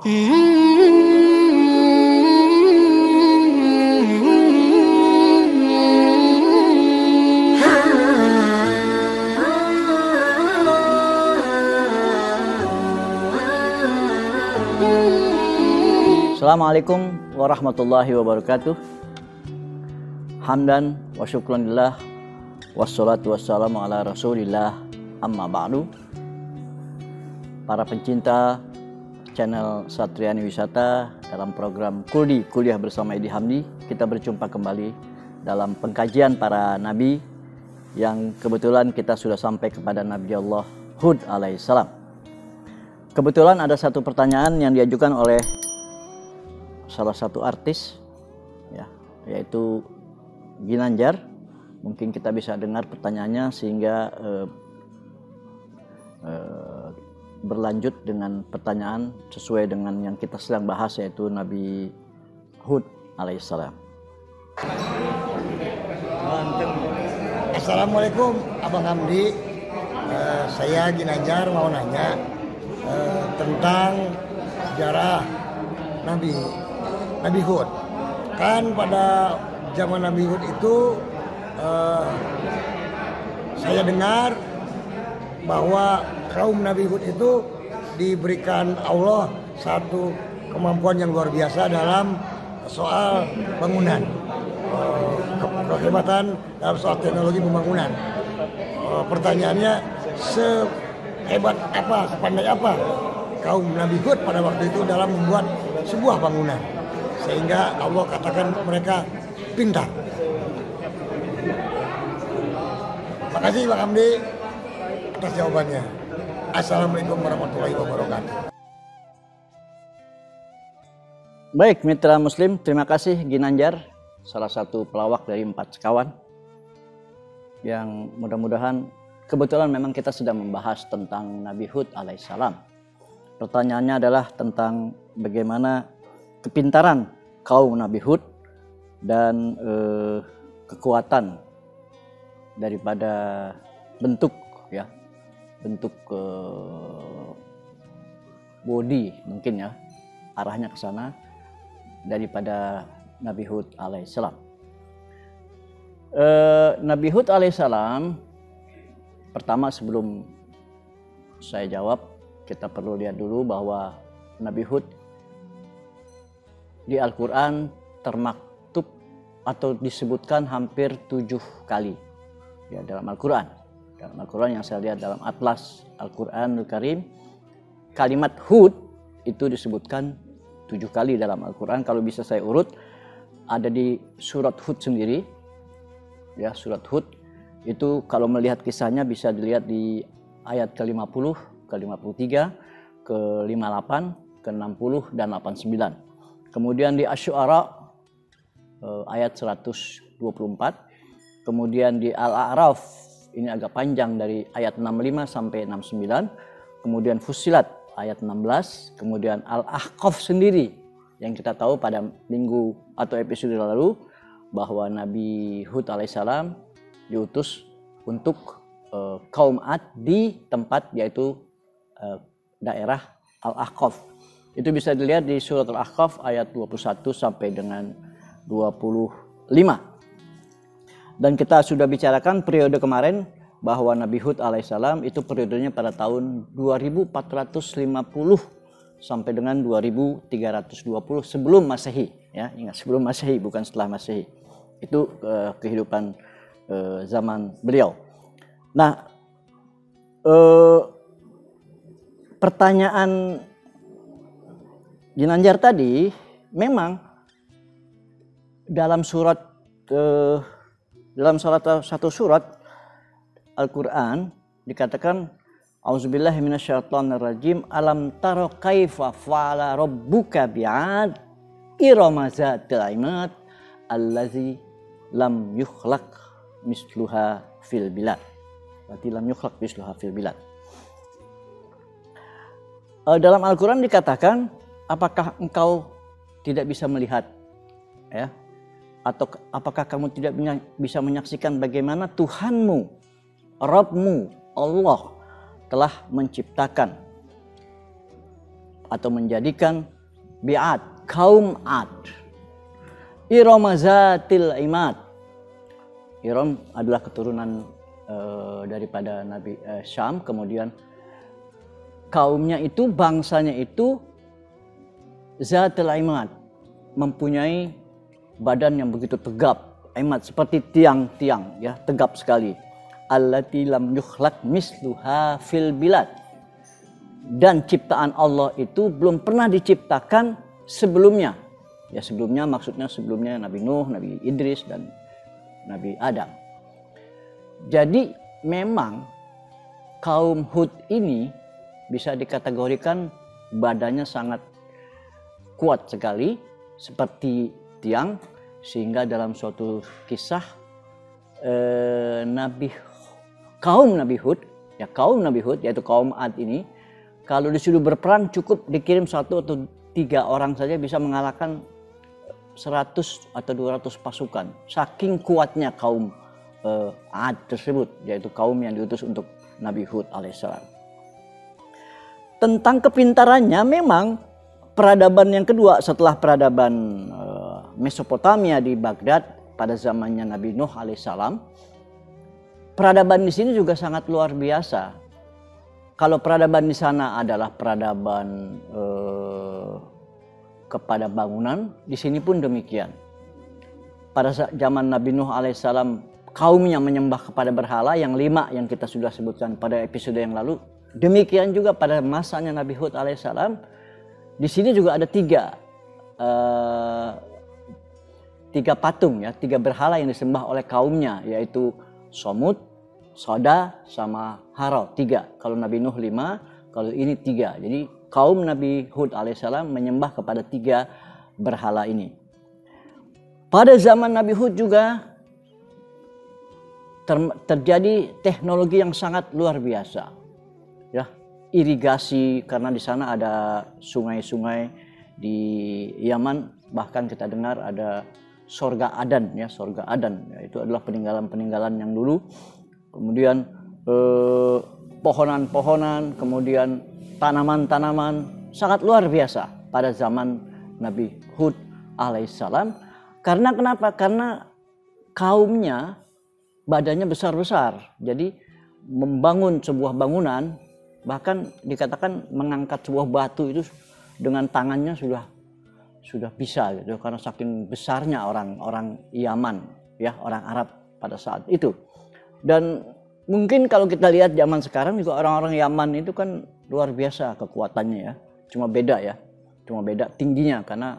Assalamualaikum warahmatullahi wabarakatuh. Hamdan wa syukranillah wassalatu wassalamu ala rasulillah amma ba'du. Para pencinta channel Satriani Wisata dalam program Kuldi Kuliah bersama Edi Hamdi, kita berjumpa kembali dalam pengkajian para nabi yang kebetulan kita sudah sampai kepada Nabi Allah Hud alaihissalam. Kebetulan ada satu pertanyaan yang diajukan oleh salah satu artis, ya, yaitu Ginanjar. Mungkin kita bisa dengar pertanyaannya sehingga berlanjut dengan pertanyaan sesuai dengan yang kita sedang bahas, yaitu Nabi Hud alaihissalam. Assalamualaikum Abang Hamdi, saya Ginanjar mau nanya tentang sejarah Nabi Hud. Kan pada zaman Nabi Hud itu saya dengar bahwa kaum Nabi Hud itu diberikan Allah satu kemampuan yang luar biasa dalam soal bangunan, kehebatan dalam soal teknologi pembangunan. Pertanyaannya, sehebat apa, sepandai apa kaum Nabi Hud pada waktu itu dalam membuat sebuah bangunan sehingga Allah katakan mereka pintar. Makasih Bang Hamdi atas jawabannya. Assalamualaikum warahmatullahi wabarakatuh. Baik mitra muslim, terima kasih Ginanjar, salah satu pelawak dari 4 sekawan yang mudah-mudahan kebetulan memang kita sedang membahas tentang Nabi Hud alaihissalam. Pertanyaannya adalah tentang bagaimana kepintaran kaum Nabi Hud dan kekuatan daripada bentuk, ya, bentuk body mungkin, ya, arahnya ke sana daripada Nabi Hud alaihissalam. Nabi Hud alaihissalam, pertama sebelum saya jawab, kita perlu lihat dulu bahwa Nabi Hud di Al-Quran termaktub atau disebutkan hampir 7 kali, ya, dalam Al-Quran. Dalam Al-Quran yang saya lihat dalam Atlas Al-Quranul Karim, kalimat Hud itu disebutkan 7 kali dalam Al-Quran. Kalau bisa saya urut, ada di surat Hud sendiri, ya, surat Hud itu kalau melihat kisahnya bisa dilihat di ayat ke-50, ke-53, ke-58, ke-60 dan 89. Kemudian di Asy-Syu'ara ayat 124. Kemudian di Al-A'raf ini agak panjang dari ayat 65 sampai 69. Kemudian Fussilat ayat 16. Kemudian Al-Ahqaf sendiri yang kita tahu pada minggu atau episode lalu bahwa Nabi Hud alaihissalam diutus untuk kaum Ad di tempat yaitu daerah Al-Ahqaf. Itu bisa dilihat di surat Al-Ahqaf ayat 21 sampai dengan 25. Dan kita sudah bicarakan periode kemarin bahwa Nabi Hud alaihissalam itu periodenya pada tahun 2450 sampai dengan 2320 sebelum Masehi, ya, ingat sebelum Masehi bukan setelah Masehi. Itu kehidupan zaman beliau. Nah, pertanyaan Ginanjar tadi, memang dalam satu surat Al-Quran dikatakan Auzubillahi minasyaitonirrajim, alam taro kaifa fa'ala rabbuka bi'ad irama zatil imad allazi lam yukhlaq misluha fil bilad. Berarti lam yukhlaq misluha fil bilad. Dalam Al-Quran dikatakan, apakah engkau tidak bisa melihat, ya, atau apakah kamu tidak bisa menyaksikan bagaimana Tuhanmu, Rabbmu, Allah telah menciptakan atau menjadikan bi'ad, kaum Ad. Iram zatil imad. Iram adalah keturunan daripada Nabi Syam, kemudian kaumnya itu, bangsanya itu zatil imad, mempunyai badan yang begitu tegap, imad seperti tiang-tiang ya, tegap sekali. Allati lam yukhlaq misluha fil bilad. Dan ciptaan Allah itu belum pernah diciptakan sebelumnya. Ya sebelumnya maksudnya sebelumnya Nabi Nuh, Nabi Idris dan Nabi Adam. Jadi memang kaum Hud ini bisa dikategorikan badannya sangat kuat sekali seperti tiang, sehingga dalam suatu kisah kaum Nabi Hud yaitu kaum Ad ini, kalau disuruh berperang cukup dikirim 1 atau 3 orang saja bisa mengalahkan 100 atau 200 pasukan. Saking kuatnya kaum Ad tersebut, yaitu kaum yang diutus untuk Nabi Hud alaihissalam. Tentang kepintarannya, memang peradaban yang kedua setelah peradaban Mesopotamia di Baghdad pada zamannya Nabi Nuh alaihissalam, peradaban di sini juga sangat luar biasa. Kalau peradaban di sana adalah peradaban kepada bangunan, di sini pun demikian. Pada zaman Nabi Nuh alaihissalam, kaumnya menyembah kepada berhala yang 5 yang kita sudah sebutkan pada episode yang lalu. Demikian juga pada masanya Nabi Hud alaihissalam, di sini juga ada 3 patung ya, 3 berhala yang disembah oleh kaumnya, yaitu Somud, Soda, sama Harod. 3. Kalau Nabi Nuh 5, kalau ini 3. Jadi kaum Nabi Hud alaihissalam menyembah kepada 3 berhala ini. Pada zaman Nabi Hud juga terjadi teknologi yang sangat luar biasa. Ya, irigasi, karena di sana ada sungai-sungai di Yaman, bahkan kita dengar ada sorga Adan ya, sorga Adan ya, itu adalah peninggalan-peninggalan yang dulu. Kemudian pohonan-pohonan, kemudian tanaman-tanaman sangat luar biasa pada zaman Nabi Hud alaihissalam. Karena kenapa? Karena kaumnya badannya besar-besar. Jadi membangun sebuah bangunan, bahkan dikatakan mengangkat sebuah batu itu dengan tangannya sudah bisa gitu, karena saking besarnya orang Yaman ya, orang Arab pada saat itu. Dan mungkin kalau kita lihat zaman sekarang juga orang-orang Yaman itu kan luar biasa kekuatannya ya. Cuma beda tingginya, karena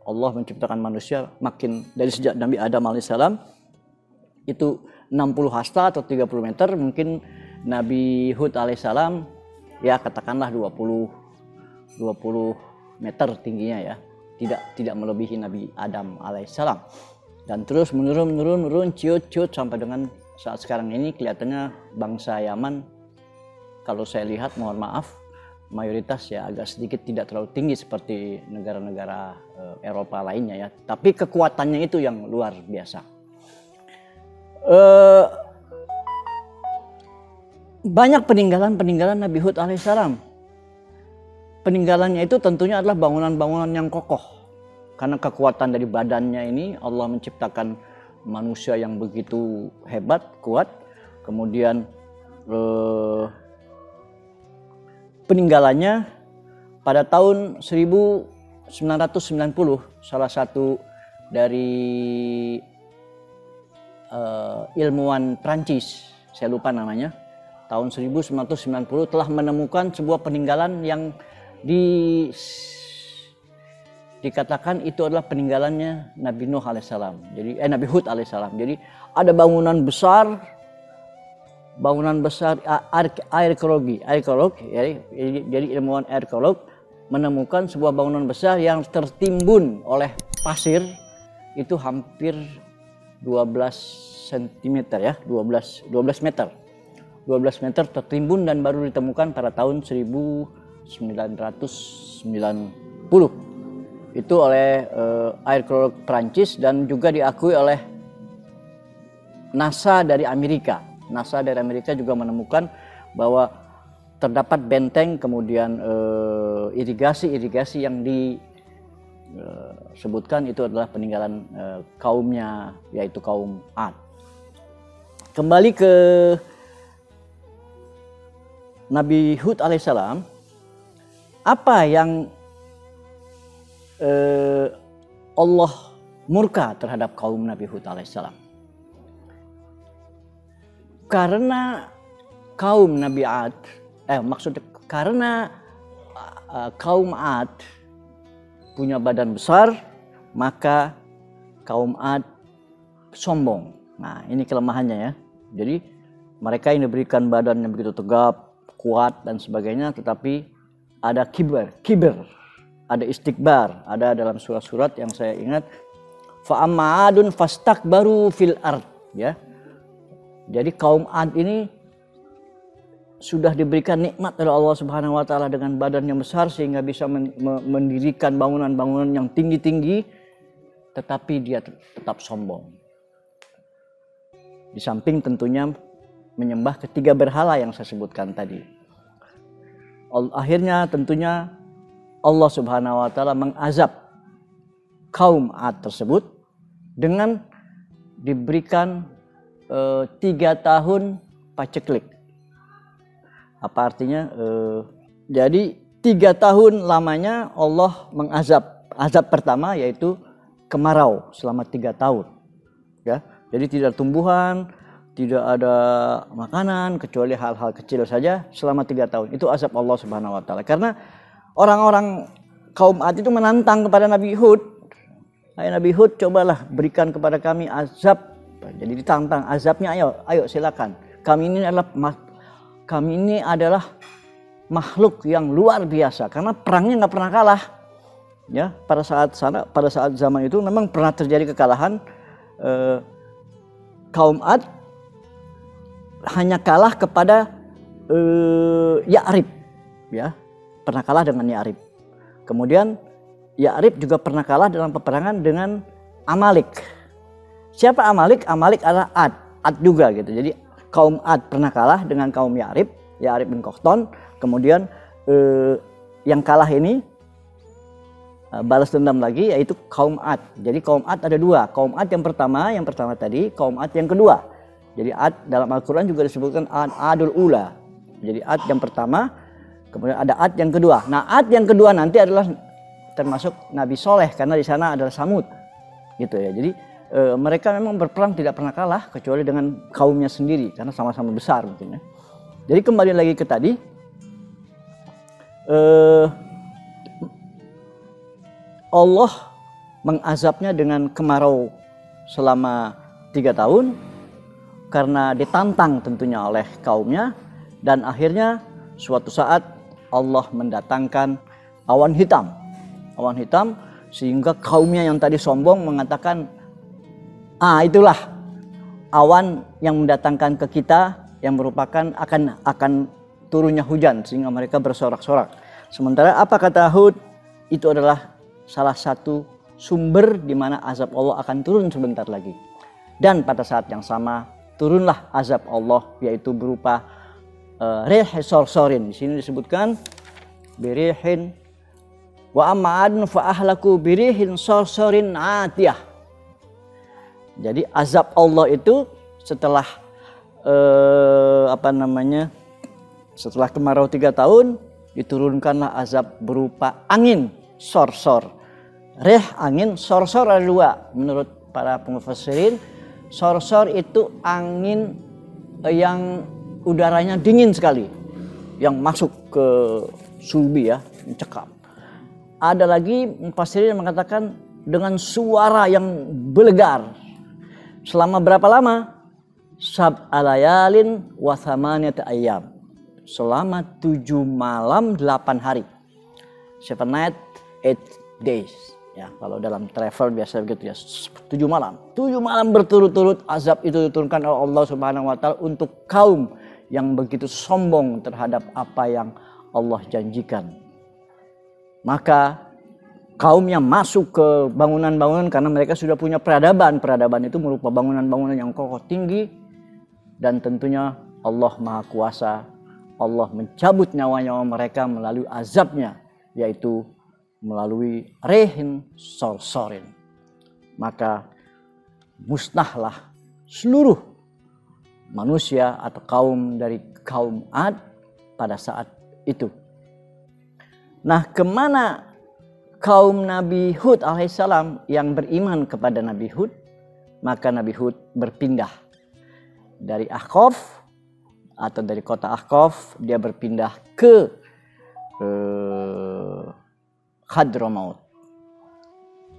Allah menciptakan manusia makin dari sejak Nabi Adam alaihissalam itu 60 hasta atau 30 meter. Mungkin Nabi Hud alaihissalam ya katakanlah 20 meter tingginya ya. Tidak melebihi Nabi Adam alaihissalam. Dan terus menurun ciut sampai dengan saat sekarang ini kelihatannya bangsa Yaman, kalau saya lihat, mohon maaf, mayoritas ya agak sedikit tidak terlalu tinggi seperti negara-negara Eropa lainnya ya. Tapi kekuatannya itu yang luar biasa. Banyak peninggalan Nabi Hud alaihissalam. Peninggalannya itu tentunya adalah bangunan-bangunan yang kokoh. Karena kekuatan dari badannya ini, Allah menciptakan manusia yang begitu hebat, kuat. Kemudian peninggalannya pada tahun 1990, salah satu dari ilmuwan Prancis, saya lupa namanya, tahun 1990 telah menemukan sebuah peninggalan yang dikatakan itu adalah peninggalannya Nabi Nuh alaihissalam. Jadi Nabi Hud alaihissalam. Jadi ada bangunan besar arkeologi. Jadi ilmuwan arkeolog menemukan sebuah bangunan besar yang tertimbun oleh pasir itu hampir 12 cm ya, 12 meter. 12 meter tertimbun dan baru ditemukan pada tahun 1990. Itu oleh arkeolog Prancis dan juga diakui oleh NASA dari Amerika. NASA dari Amerika juga menemukan bahwa terdapat benteng, kemudian irigasi yang sebutkan itu adalah peninggalan kaumnya, yaitu kaum Ad. Kembali ke Nabi Hud alaihissalam, apa yang Allah murka terhadap kaum Nabi Hud alaihissalam? Karena kaum Nabi Ad, maksudnya karena kaum Ad punya badan besar, maka kaum Ad sombong. Nah, ini kelemahannya ya. Jadi mereka yang diberikan badan yang begitu tegap, kuat dan sebagainya, tetapi ada kiber, ada istikbar, ada dalam surat-surat yang saya ingat, fa amma adun fastakbaru fil ard, ya. Jadi kaum Ad ini sudah diberikan nikmat oleh Allah Subhanahu wa taala dengan badan yang besar sehingga bisa mendirikan bangunan-bangunan yang tinggi-tinggi, tetapi dia tetap sombong. Di samping tentunya menyembah ketiga berhala yang saya sebutkan tadi. Akhirnya tentunya Allah Subhanahu wa taala mengazab kaum Ad tersebut dengan diberikan 3 tahun paceklik. Apa artinya? Jadi 3 tahun lamanya Allah mengazab. Azab pertama yaitu kemarau selama 3 tahun. Ya, jadi tidak ada tumbuhan, tidak ada makanan kecuali hal-hal kecil saja selama 3 tahun. Itu azab Allah Subhanahu wa taala. Karena orang-orang kaum Ad itu menantang kepada Nabi Hud. Hai Nabi Hud, cobalah berikan kepada kami azab. Jadi ditantang azabnya, ayo silakan. Kami ini adalah makhluk yang luar biasa karena perangnya nggak pernah kalah. Ya, pada saat zaman itu memang pernah terjadi kekalahan. Kaum Ad hanya kalah kepada Ya'rib, ya, pernah kalah dengan Ya'rib. Kemudian Ya'rib juga pernah kalah dalam peperangan dengan Amalik. Siapa Amalik? Amalik adalah Ad juga gitu. Jadi kaum Ad pernah kalah dengan kaum Ya'rib bin Qahtan. Kemudian yang kalah ini balas dendam lagi, yaitu kaum Ad. Jadi kaum Ad ada 2. Kaum Ad yang pertama tadi, kaum Ad yang kedua. Jadi Ad dalam Al-Quran juga disebutkan Adul Ula. Jadi Ad yang pertama, kemudian ada Ad yang kedua. Nah, Ad yang kedua nanti adalah termasuk Nabi Soleh karena di sana adalah Samud, gitu ya. Jadi mereka memang berperang tidak pernah kalah kecuali dengan kaumnya sendiri karena sama-sama besar mungkin ya. Jadi kembali lagi ke tadi, Allah mengazabnya dengan kemarau selama 3 tahun karena ditantang tentunya oleh kaumnya, dan akhirnya suatu saat Allah mendatangkan awan hitam sehingga kaumnya yang tadi sombong mengatakan, itulah awan yang mendatangkan ke kita yang merupakan akan turunnya hujan, sehingga mereka bersorak-sorak. Sementara apa kata Hud? Itu adalah salah satu sumber di mana azab Allah akan turun sebentar lagi. Dan pada saat yang sama turunlah azab Allah, yaitu berupa rih sorsorin. Di sini disebutkan birihin wa amma adun fa ahlaku birihin sorsorin atiyah. Jadi azab Allah itu setelah setelah kemarau 3 tahun diturunkanlah azab berupa angin sorsor. Rih angin, sorsor ada 2 menurut para pengufassirin. Sorsor itu angin yang udaranya dingin sekali, yang masuk ke sulbi ya, mencekam. Ada lagi mufassirin yang mengatakan dengan suara yang belegar. Selama berapa lama? Sab'alayalin wa thamaniyata ayyam. Selama 7 malam 8 hari. 7 night 8 days. Ya, kalau dalam travel biasa begitu ya, 7 malam. 7 malam berturut-turut azab itu diturunkan oleh Allah Subhanahu wa taala untuk kaum yang begitu sombong terhadap apa yang Allah janjikan. Maka kaumnya masuk ke bangunan-bangunan karena mereka sudah punya peradaban. Peradaban itu merupakan bangunan-bangunan yang kokoh tinggi, dan tentunya Allah Maha Kuasa. Allah mencabut nyawa-nyawa mereka melalui azabnya, yaitu melalui rehin sorsorin, maka musnahlah seluruh manusia atau kaum dari kaum Ad pada saat itu. Nah, kemana kaum Nabi Hud alaihissalam yang beriman kepada Nabi Hud? Maka Nabi Hud berpindah dari Ahqaf atau dari kota Ahqaf, dia berpindah ke Hadramaut.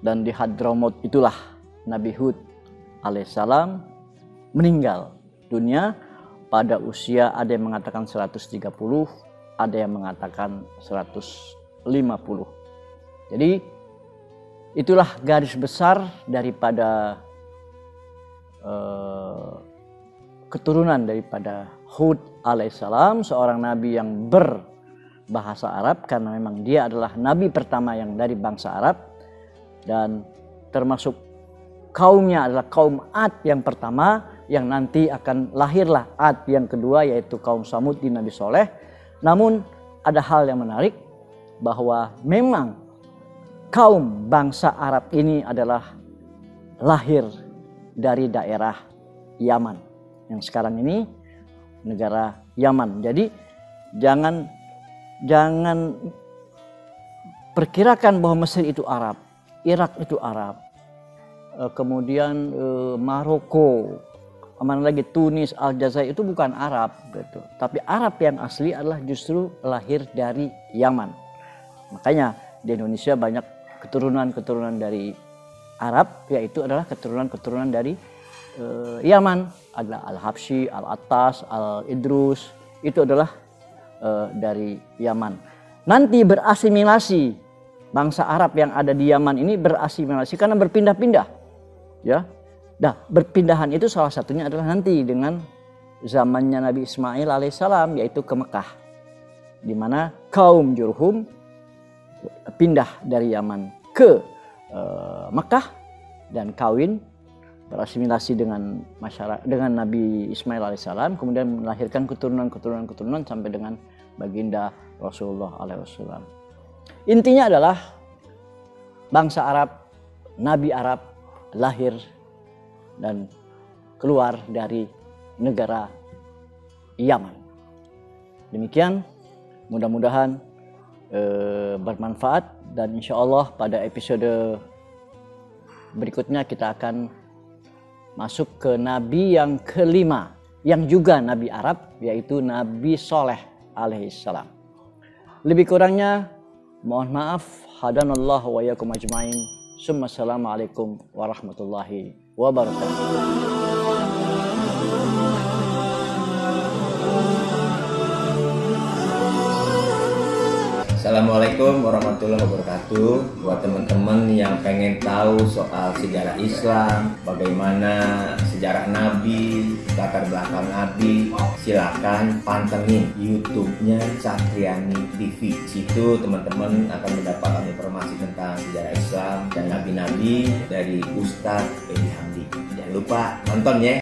Dan di Hadramaut itulah Nabi Hud alaihissalam meninggal dunia pada usia, ada yang mengatakan 130, ada yang mengatakan 150. Jadi itulah garis besar daripada keturunan daripada Hud alaihissalam, seorang nabi yang berbahasa Arab, karena memang dia adalah nabi pertama yang dari bangsa Arab, dan termasuk kaumnya adalah kaum Ad yang pertama, yang nanti akan lahirlah Ad yang kedua, yaitu kaum Samud di Nabi Soleh. Namun ada hal yang menarik, bahwa memang kaum bangsa Arab ini adalah lahir dari daerah Yaman, yang sekarang ini negara Yaman. Jadi jangan perkirakan bahwa Mesir itu Arab, Irak itu Arab, kemudian Maroko, mana lagi Tunis, Aljazair itu bukan Arab gitu. Tapi Arab yang asli adalah justru lahir dari Yaman. Makanya di Indonesia banyak keturunan-keturunan dari Arab, yaitu adalah keturunan-keturunan dari Yaman. Adalah Al-Habsyi, Al-Attas, Al-Idrus, itu adalah dari Yaman. Nanti berasimilasi, bangsa Arab yang ada di Yaman ini berasimilasi karena berpindah-pindah, ya. Nah, berpindahan itu salah satunya adalah nanti dengan zamannya Nabi Ismail alaihissalam, yaitu ke Mekah, di mana kaum Jurhum pindah dari Yaman ke Mekah dan kawin, berasimilasi dengan masyarakat, dengan Nabi Ismail alaihissalam, kemudian melahirkan keturunan sampai dengan baginda Rasulullah alaihissalam. Intinya adalah bangsa Arab, Nabi Arab lahir dan keluar dari negara Yaman. Demikian, mudah-mudahan bermanfaat, dan insya Allah pada episode berikutnya kita akan masuk ke Nabi yang kelima, yang juga Nabi Arab, yaitu Nabi Soleh alaihissalam. Lebih kurangnya mohon maaf. Hadanallahu wa iyyakum ajmain. Assalamualaikum warahmatullahi wabarakatuh. Assalamualaikum warahmatullahi wabarakatuh. Buat teman-teman yang pengen tahu soal sejarah Islam, bagaimana sejarah Nabi, latar belakang Nabi, silakan pantengin YouTube-nya Satriani TV. Situ teman-teman akan mendapatkan informasi tentang sejarah Islam dan nabi-nabi dari Ustadz Edi Hamdi. Jangan lupa nonton ya.